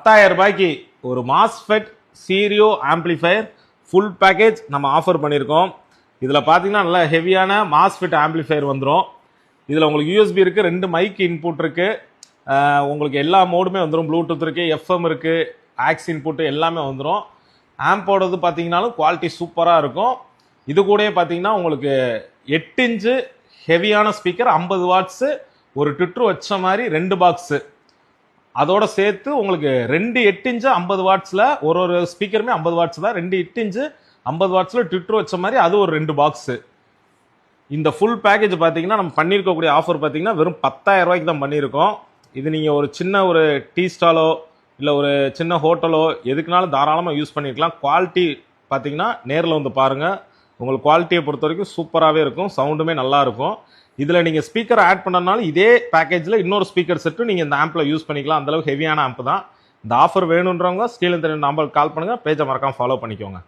10,000 ரூபாய்க்கு ஒரு MOSFET cheerio amplifier full package நம்ம ஆஃபர் பண்ணியிருக்கோம். இதில் பார்த்தீங்கன்னா நல்ல ஹெவியான மாஸ்ஃபெட் ஆம்பிளிஃபையர் வந்துடும். இதில் உங்களுக்கு யூஎஸ்பி இருக்குது, 2 மைக் இன்புட் இருக்குது, உங்களுக்கு எல்லா மோடுமே வந்துடும். ப்ளூடூத் இருக்குது, எஃப்எம் இருக்குது, ஆக்ஸ் இன்புட்டு எல்லாமே வந்துடும். ஆம்போடது பார்த்தீங்கன்னாலும் குவாலிட்டி சூப்பராக இருக்கும். இது கூட பார்த்தீங்கன்னா உங்களுக்கு 8 இன்ச்சு ஹெவியான ஸ்பீக்கர் 50 வாட்ஸு ஒரு ட்விட்டர் வச்ச மாதிரி 2 பாக்ஸு, அதோட சேர்த்து உங்களுக்கு 2 8 இன்ச்சு 50 வாட்ஸில் ஒரு ஸ்பீக்கருமே 50 வாட்ஸ் தான். 2 8 இன்ச்சு 50 வாட்ஸில் ட்விட்டர் வச்ச மாதிரி அது ஒரு 2 பாக்ஸு. இந்த ஃபுல் பேக்கேஜ் பார்த்தீங்கன்னா நம்ம பண்ணியிருக்கக்கூடிய ஆஃபர் பார்த்தீங்கன்னா வெறும் 10,000 ரூபாய்க்கு தான் பண்ணியிருக்கோம். இது நீங்கள் ஒரு சின்ன ஒரு டீ ஸ்டாலோ இல்லை ஒரு சின்ன ஹோட்டலோ எதுக்குனாலும் தாராளமாக யூஸ் பண்ணிக்கலாம். குவாலிட்டி பார்த்தீங்கன்னா நேரில் வந்து பாருங்கள், உங்களுக்கு குவாலிட்டியை பொறுத்த வரைக்கும் சூப்பராகவே இருக்கும், சவுண்டுமே நல்லா இருக்கும். இதில் நீங்கள் ஸ்பீக்கர் ஆட் பண்ணனாலும் இதே பேக்கேஜில் இன்னொரு ஸ்பீக்கர் செட்டும் நீங்கள் இந்த ஆம்பில் யூஸ் பண்ணிக்கலாம். அந்தளவுக்கு ஹெவியான ஆம்ப் தான். இந்த ஆஃபர் வேணுன்றவங்க ஸ்க்ரீனில் தெரியும் நம்பருக்கு கால் பண்ணுங்கள், பேஜை மறக்காமல் ஃபாலோ பண்ணிக்கோங்க.